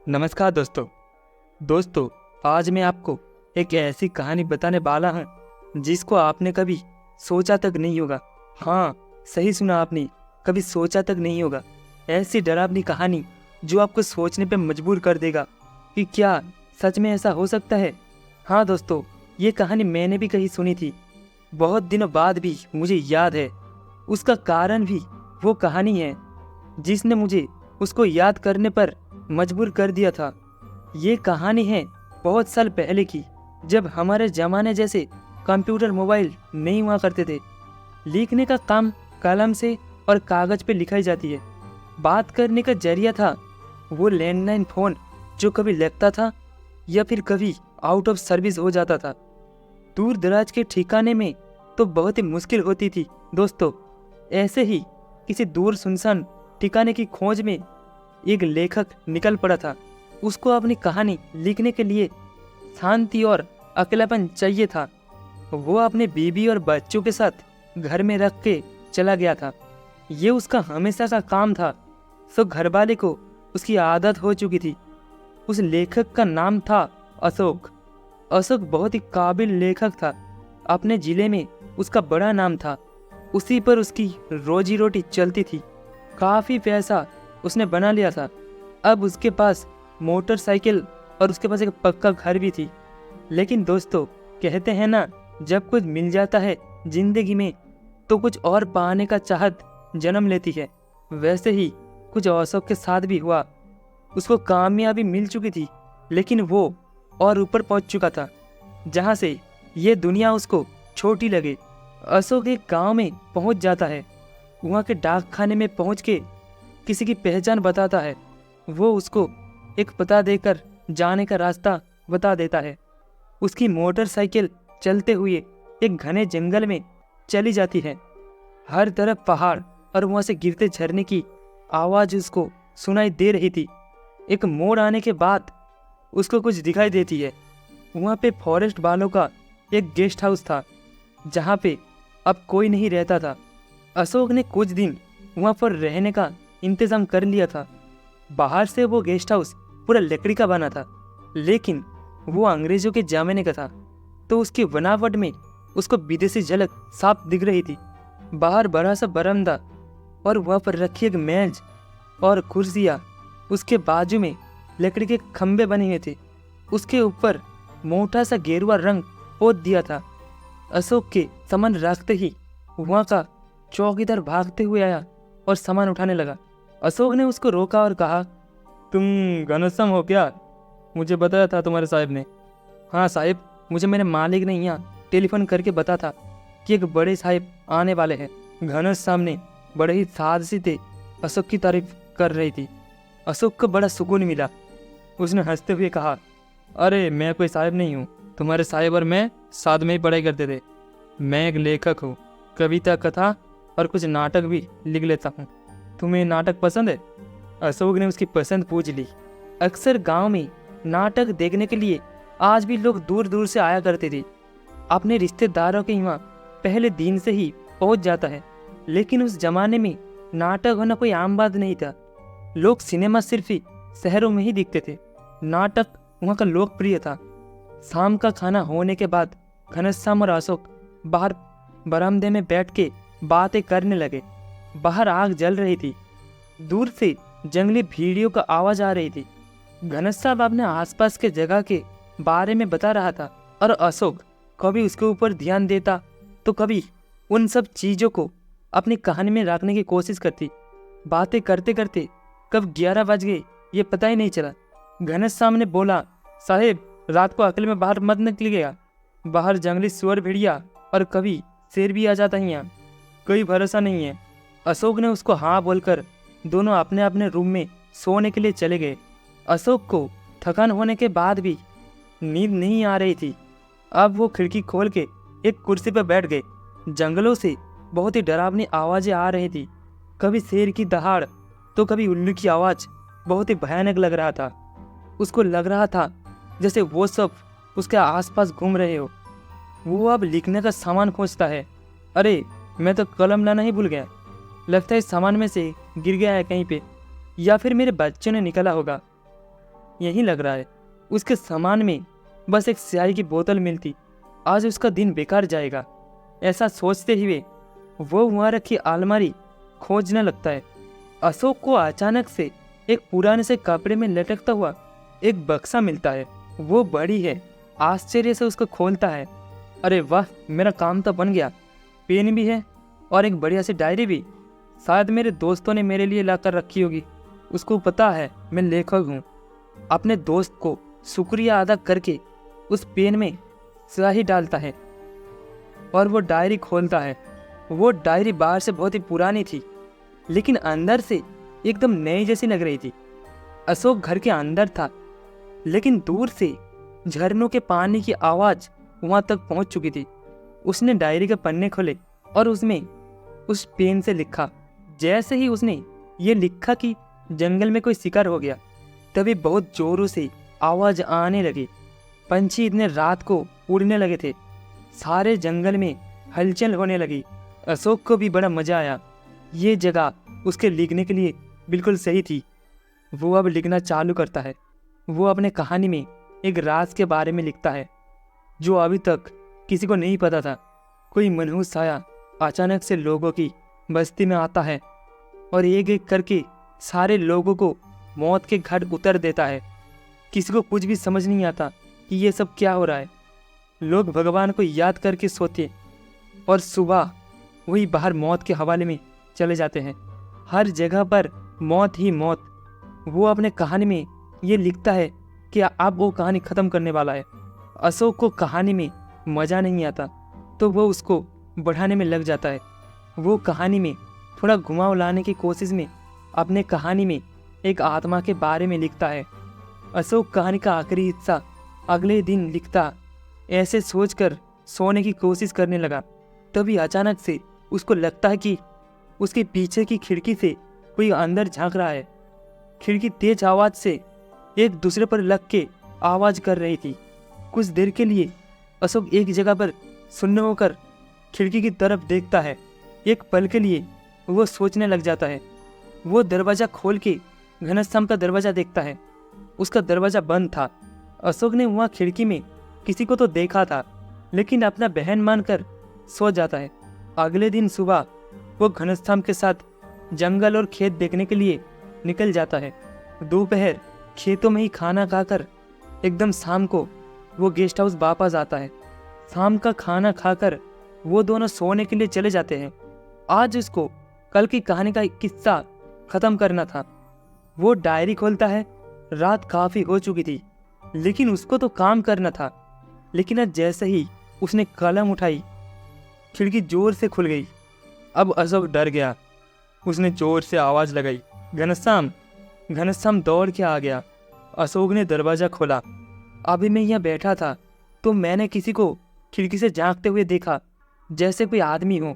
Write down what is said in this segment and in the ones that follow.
नमस्कार दोस्तों आज मैं आपको एक ऐसी कहानी बताने वाला हूँ जिसको आपने कभी सोचा तक नहीं होगा। हाँ, सही सुना आपने, कभी सोचा तक नहीं होगा। ऐसी डरावनी कहानी जो आपको सोचने पे मजबूर कर देगा कि क्या सच में ऐसा हो सकता है। हाँ दोस्तों, ये कहानी मैंने भी कहीं सुनी थी, बहुत दिनों बाद भी मुझे याद है। उसका कारण भी वो कहानी है जिसने मुझे उसको याद करने पर मजबूर कर दिया था। ये कहानी है बहुत साल पहले की, जब हमारे ज़माने जैसे कंप्यूटर मोबाइल नहीं हुआ करते थे। लिखने का काम कलम से और कागज़ पे लिखाई जाती है। बात करने का जरिया था वो लैंडलाइन फ़ोन जो कभी लगता था या फिर कभी आउट ऑफ सर्विस हो जाता था। दूर दराज के ठिकाने में तो बहुत ही मुश्किल होती थी दोस्तों। ऐसे ही किसी दूर सुनसान ठिकाने की खोज में एक लेखक निकल पड़ा था। उसको अपनी कहानी लिखने के लिए शांति और अकेलापन चाहिए था। वो अपने बीवी और बच्चों के साथ घर में रख के चला गया था। ये उसका हमेशा का काम था, सो घरवाले को उसकी आदत हो चुकी थी। उस लेखक का नाम था अशोक। अशोक बहुत ही काबिल लेखक था। अपने ज़िले में उसका बड़ा नाम था। उसी पर उसकी रोजी रोटी चलती थी। काफ़ी पैसा उसने बना लिया था। अब उसके पास मोटरसाइकिल और उसके पास एक पक्का घर भी थी। लेकिन दोस्तों, कहते हैं ना, जब कुछ मिल जाता है जिंदगी में तो कुछ और पाने का चाहत जन्म लेती है। वैसे ही कुछ अशोक के साथ भी हुआ। उसको कामयाबी मिल चुकी थी, लेकिन वो और ऊपर पहुंच चुका था जहां से ये दुनिया उसको छोटी लगे। अशोक एक गांव में पहुंच जाता है। वहां के डाक खाने में पहुंच के किसी की पहचान बताता है। वो उसको एक पता देकर जाने का रास्ता बता देता है। उसकी मोटरसाइकिल चलते हुए एक घने जंगल में चली जाती है। हर तरफ पहाड़ और वहां से गिरते झरने की आवाज़ उसको सुनाई दे रही थी। एक मोड़ आने के बाद उसको कुछ दिखाई देती है। वहाँ पे फॉरेस्ट वालों का एक गेस्ट हाउस था जहाँ पे अब कोई नहीं रहता था। अशोक ने कुछ दिन वहाँ पर रहने का इंतज़ाम कर लिया था। बाहर से वो गेस्ट हाउस पूरा लकड़ी का बना था, लेकिन वो अंग्रेज़ों के ज़माने का था, तो उसकी बनावट में उसको विदेशी झलक साफ दिख रही थी। बाहर बड़ा सा बरामदा और वहाँ पर रखी एक मेज और कुर्सियाँ। उसके बाजू में लकड़ी के खंभे बने हुए थे। उसके ऊपर मोटा सा गेरुआ रंग पोत दिया था। अशोक के सामान रखते ही वहाँ का चौकीदार भागते हुए आया और सामान उठाने लगा। अशोक ने उसको रोका और कहा, तुम घनश्याम हो क्या? मुझे बताया था तुम्हारे साहब ने। हाँ साहिब, मुझे मेरे मालिक ने यहाँ टेलीफोन करके बता था कि एक बड़े साहिब आने वाले हैं। घनश्याम ने बड़े ही सादगी से अशोक की तारीफ कर रही थी। अशोक को बड़ा सुकून मिला। उसने हंसते हुए कहा, अरे मैं कोई साहिब नहीं हूँ, तुम्हारे साहिब और मैं साथ में ही पढ़ाई करते थे। मैं एक लेखक हूँ, कविता, कथा और कुछ नाटक भी लिख लेता हूँ। तुम्हें नाटक पसंद है? अशोक ने उसकी पसंद पूछ ली। अक्सर गांव में नाटक देखने के लिए आज भी लोग दूर दूर से आया करते थे। अपने रिश्तेदारों के यहाँ पहले दिन से ही पहुँच जाता है। लेकिन उस जमाने में नाटक होना कोई आम बात नहीं था। लोग सिनेमा सिर्फ ही शहरों में ही दिखते थे। नाटक वहाँ का लोकप्रिय था। शाम का खाना होने के बाद घनश्याम और अशोक बाहर बरामदे में बैठ के बातें करने लगे। बाहर आग जल रही थी। दूर से जंगली भेड़ियों का आवाज़ आ रही थी। घनश्याम अपने आसपास के जगह के बारे में बता रहा था और अशोक कभी उसके ऊपर ध्यान देता तो कभी उन सब चीज़ों को अपनी कहानी में रखने की कोशिश करती। बातें करते करते कब 11 बज गए ये पता ही नहीं चला। घनश्याम ने बोला, साहेब, रात को अकेले में बाहर मत निकलिएगा। बाहर जंगली सुअर, भेड़िया और कभी शेर भी आ जाता है। यहाँ कोई भरोसा नहीं है। अशोक ने उसको हाँ बोलकर दोनों अपने अपने रूम में सोने के लिए चले गए। अशोक को थकान होने के बाद भी नींद नहीं आ रही थी। अब वो खिड़की खोल के एक कुर्सी पर बैठ गए। जंगलों से बहुत ही डरावनी आवाज़ें आ रही थी। कभी शेर की दहाड़ तो कभी उल्लू की आवाज़। बहुत ही भयानक लग रहा था। उसको लग रहा था जैसे वो सब उसके आसपास घूम रहे हो। वो अब लिखने का सामान खोजता है। अरे, मैं तो कलम लाना ही भूल गया। लगता है इस सामान में से गिर गया है कहीं पे, या फिर मेरे बच्चों ने निकाला होगा। यही लग रहा है। उसके सामान में बस एक स्याही की बोतल मिलती, आज उसका दिन बेकार जाएगा। ऐसा सोचते हुए वो वहाँ रखी अलमारी खोजने लगता है। अशोक को अचानक से एक पुराने से कपड़े में लटकता हुआ एक बक्सा मिलता है। वो बड़ी है, आश्चर्य से उसको खोलता है। अरे वाह, मेरा काम तो बन गया। पेन भी है और एक बढ़िया सी डायरी भी, शायद मेरे दोस्तों ने मेरे लिए लाकर रखी होगी। उसको पता है मैं लेखक हूँ। अपने दोस्त को शुक्रिया अदा करके उस पेन में स्याही डालता है और वो डायरी खोलता है। वो डायरी बाहर से बहुत ही पुरानी थी, लेकिन अंदर से एकदम नई जैसी लग रही थी। अशोक घर के अंदर था, लेकिन दूर से झरनों के पानी की आवाज़ वहाँ तक पहुँच चुकी थी। उसने डायरी के पन्ने खोले और उसमें उस पेन से लिखा। जैसे ही उसने ये लिखा कि जंगल में कोई शिकार हो गया, तभी बहुत जोरों से आवाज़ आने लगी। पंछी इतने रात को उड़ने लगे थे, सारे जंगल में हलचल होने लगी। अशोक को भी बड़ा मज़ा आया। ये जगह उसके लिखने के लिए बिल्कुल सही थी। वो अब लिखना चालू करता है। वो अपने कहानी में एक राज के बारे में लिखता है जो अभी तक किसी को नहीं पता था। कोई मनहूस साया अचानक से लोगों की बस्ती में आता है और एक एक करके सारे लोगों को मौत के घाट उतर देता है। किसी को कुछ भी समझ नहीं आता कि ये सब क्या हो रहा है। लोग भगवान को याद करके सोते और सुबह वही बाहर मौत के हवाले में चले जाते हैं। हर जगह पर मौत ही मौत। वो अपने कहानी में ये लिखता है कि अब वो कहानी ख़त्म करने वाला है। अशोक को कहानी में मज़ा नहीं आता तो वो उसको बढ़ाने में लग जाता है। वो कहानी में थोड़ा घुमाव लाने की कोशिश में अपने कहानी में एक आत्मा के बारे में लिखता है। अशोक कहानी का आखिरी हिस्सा अगले दिन लिखता। ऐसे सोचकर सोने की कोशिश करने लगा, तभी अचानक से उसको लगता है कि उसके पीछे की खिड़की से कोई अंदर झांक रहा है। खिड़की तेज आवाज़ से एक दूसरे पर लग के आवाज़ कर रही थी। कुछ देर के लिए अशोक एक जगह पर सुन्न होकर खिड़की की तरफ देखता है। एक पल के लिए वो सोचने लग जाता है। वो दरवाज़ा खोल के घनश्याम का दरवाज़ा देखता है। उसका दरवाज़ा बंद था। अशोक ने वहाँ खिड़की में किसी को तो देखा था, लेकिन अपना बहन मानकर सो जाता है। अगले दिन सुबह वो घनश्याम के साथ जंगल और खेत देखने के लिए निकल जाता है। दोपहर खेतों में ही खाना खाकर एकदम शाम को वो गेस्ट हाउस वापस आता है। शाम का खाना खाकर वो दोनों सोने के लिए चले जाते हैं। आज उसको कल की कहानी का किस्सा ख़त्म करना था। वो डायरी खोलता है। रात काफ़ी हो चुकी थी, लेकिन उसको तो काम करना था। लेकिन आज जैसे ही उसने कलम उठाई, खिड़की जोर से खुल गई। अब अशोक डर गया। उसने जोर से आवाज़ लगाई, घनश्याम। घनश्याम दौड़ के आ गया। अशोक ने दरवाज़ा खोला। अभी मैं यहाँ बैठा था तो मैंने किसी को खिड़की से झांकते हुए देखा, जैसे कोई आदमी हो।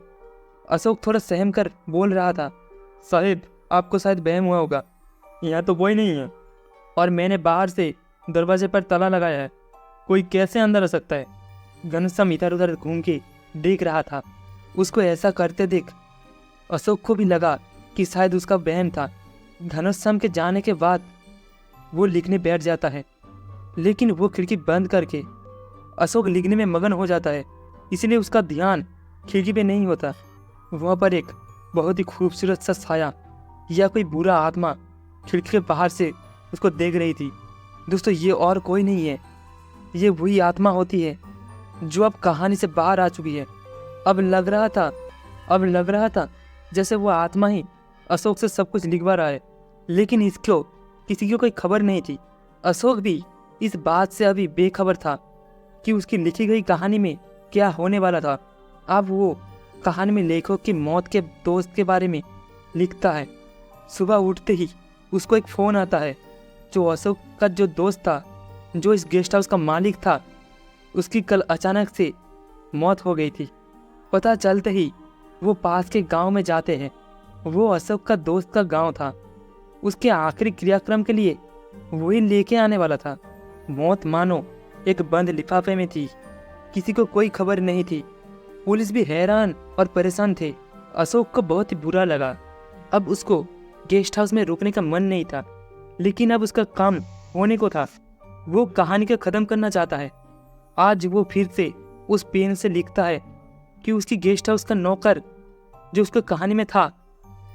अशोक थोड़ा सहम कर बोल रहा था, साहिब आपको शायद वहम हुआ होगा, यहाँ तो कोई नहीं है और मैंने बाहर से दरवाजे पर ताला लगाया है। कोई कैसे अंदर आ सकता है? घनश्याम इधर उधर घूम के देख रहा था। उसको ऐसा करते देख अशोक को भी लगा कि शायद उसका वहम था। घनश्याम के जाने के बाद वो लिखने बैठ जाता है, लेकिन वो खिड़की बंद करके अशोक लिखने में मगन हो जाता है, इसलिए उसका ध्यान खिड़की पे नहीं होता। वहाँ पर एक बहुत ही खूबसूरत सा साया या कोई बुरा आत्मा खिड़की के बाहर से उसको देख रही थी। दोस्तों, ये और कोई नहीं है, ये वही आत्मा होती है जो अब कहानी से बाहर आ चुकी है। अब लग रहा था जैसे वो आत्मा ही अशोक से सब कुछ लिखवा रहा है, लेकिन इसको किसी को कोई खबर नहीं थी। अशोक भी इस बात से अभी बेखबर था कि उसकी लिखी गई कहानी में क्या होने वाला था। अब वो कहानी में लेखक की मौत के दोस्त के बारे में लिखता है। सुबह उठते ही उसको एक फ़ोन आता है। जो अशोक का जो दोस्त था, जो इस गेस्ट हाउस का मालिक था, उसकी कल अचानक से मौत हो गई थी। पता चलते ही वो पास के गांव में जाते हैं। वो अशोक का दोस्त का गांव था। उसके आखिरी क्रियाक्रम के लिए वही लेके आने वाला था। मौत मानो एक बंद लिफाफे में थी। किसी को कोई खबर नहीं थी। पुलिस भी हैरान और परेशान थे। अशोक को बहुत ही बुरा लगा। अब उसको गेस्ट हाउस में रुकने का मन नहीं था, लेकिन अब उसका काम होने को था वो कहानी को ख़त्म करना चाहता है। आज वो फिर से उस पेन से लिखता है कि उसकी गेस्ट हाउस का नौकर जो उसको कहानी में था,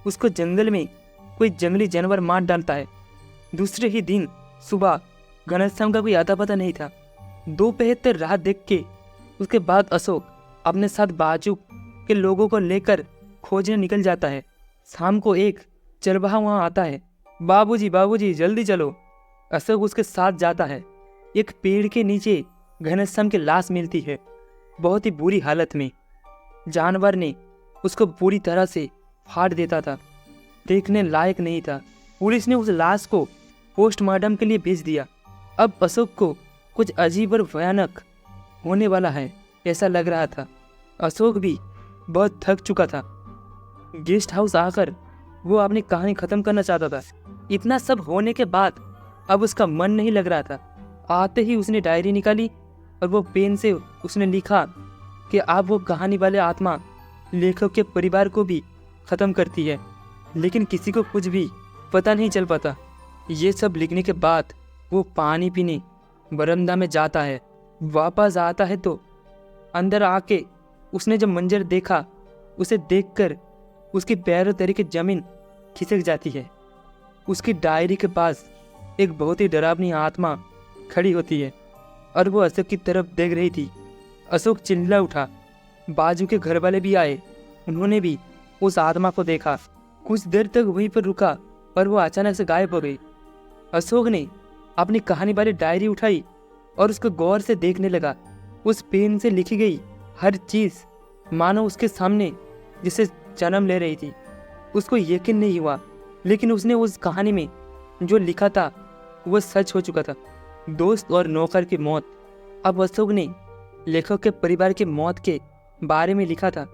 उसको जंगल में कोई जंगली जानवर मार डालता है। दूसरे ही दिन सुबह घनश्याम का कोई आता पता नहीं था। दोपहर तक राह देख के उसके बाद अशोक अपने साथ बाजू के लोगों को लेकर खोजने निकल जाता है। शाम को एक चरवाहा वहाँ आता है। बाबूजी बाबूजी जल्दी चलो। अशोक उसके साथ जाता है। एक पेड़ के नीचे घनश्याम की लाश मिलती है, बहुत ही बुरी हालत में। जानवर ने उसको पूरी तरह से फाड़ देता था, देखने लायक नहीं था। पुलिस ने उस लाश को पोस्टमार्टम के लिए भेज दिया। अब अशोक को कुछ अजीब और भयानक होने वाला है ऐसा लग रहा था। अशोक भी बहुत थक चुका था। गेस्ट हाउस आकर वो अपनी कहानी ख़त्म करना चाहता था। इतना सब होने के बाद अब उसका मन नहीं लग रहा था। आते ही उसने डायरी निकाली और वो पेन से उसने लिखा कि अब वो कहानी वाले आत्मा लेखक के परिवार को भी ख़त्म करती है, लेकिन किसी को कुछ भी पता नहीं चल पाता। ये सब लिखने के बाद वो पानी पीने बरामदा में जाता है। वापस आता है तो अंदर आके उसने जब मंजर देखा, उसे देखकर उसके पैरों तरीके ज़मीन खिसक जाती है। उसकी डायरी के पास एक बहुत ही डरावनी आत्मा खड़ी होती है और वो अशोक की तरफ देख रही थी। अशोक चिल्ला उठा। बाजू के घर वाले भी आए, उन्होंने भी उस आत्मा को देखा। कुछ देर तक वहीं पर रुका और वो अचानक से गायब हो गई। अशोक ने अपनी कहानी वाली डायरी उठाई और उसको गौर से देखने लगा। उस पेन से लिखी गई हर चीज़ मानो उसके सामने जिसे जन्म ले रही थी। उसको यकीन नहीं हुआ, लेकिन उसने उस कहानी में जो लिखा था वो सच हो चुका था। दोस्त और नौकर की मौत। अब अशोक ने लेखक के परिवार की मौत के बारे में लिखा था।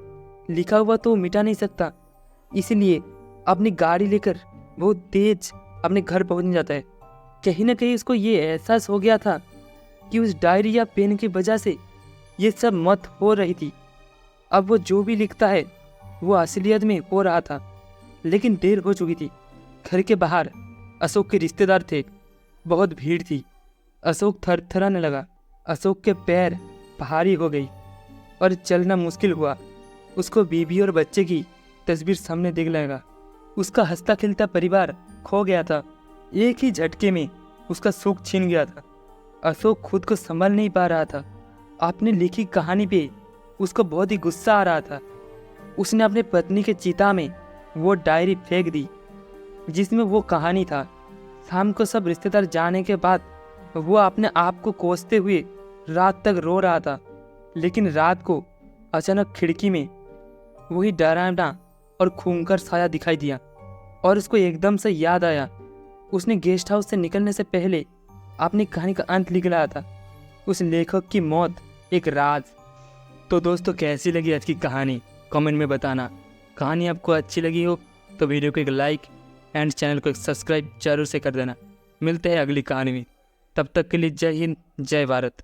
लिखा हुआ तो मिटा नहीं सकता, इसलिए अपनी गाड़ी लेकर बहुत तेज अपने घर पहुंच जाता है। कहीं ना कहीं उसको ये एहसास हो गया था कि उस डायरी या पेन की वजह से ये सब मौत हो रही थी। अब वो जो भी लिखता है वो असलियत में हो रहा था, लेकिन देर हो चुकी थी। घर के बाहर अशोक के रिश्तेदार थे, बहुत भीड़ थी। अशोक थरथराने लगा। अशोक के पैर भारी हो गई और चलना मुश्किल हुआ। उसको बीवी और बच्चे की तस्वीर सामने दिख लगा। उसका हंसता खिलता परिवार खो गया था। एक ही झटके में उसका सुख छीन गया था। अशोक खुद को संभाल नहीं पा रहा था। अपनी लिखी कहानी पे उसको बहुत ही गुस्सा आ रहा था। उसने अपने पत्नी के चिता में वो डायरी फेंक दी जिसमें वो कहानी था। शाम को सब रिश्तेदार जाने के बाद वो अपने आप को कोसते हुए रात तक रो रहा था। लेकिन रात को अचानक खिड़की में वही डरावना और खूंखार साया दिखाई दिया और उसको एकदम से याद आया, उसने गेस्ट हाउस से निकलने से पहले अपनी कहानी का अंत लिख रहा था। उस लेखक की मौत एक राज। तो दोस्तों, कैसी लगी आज की कहानी कमेंट में बताना। कहानी आपको अच्छी लगी हो तो वीडियो को एक लाइक एंड चैनल को एक सब्सक्राइब जरूर से कर देना। मिलते हैं अगली कहानी में, तब तक के लिए जय हिंद जय भारत।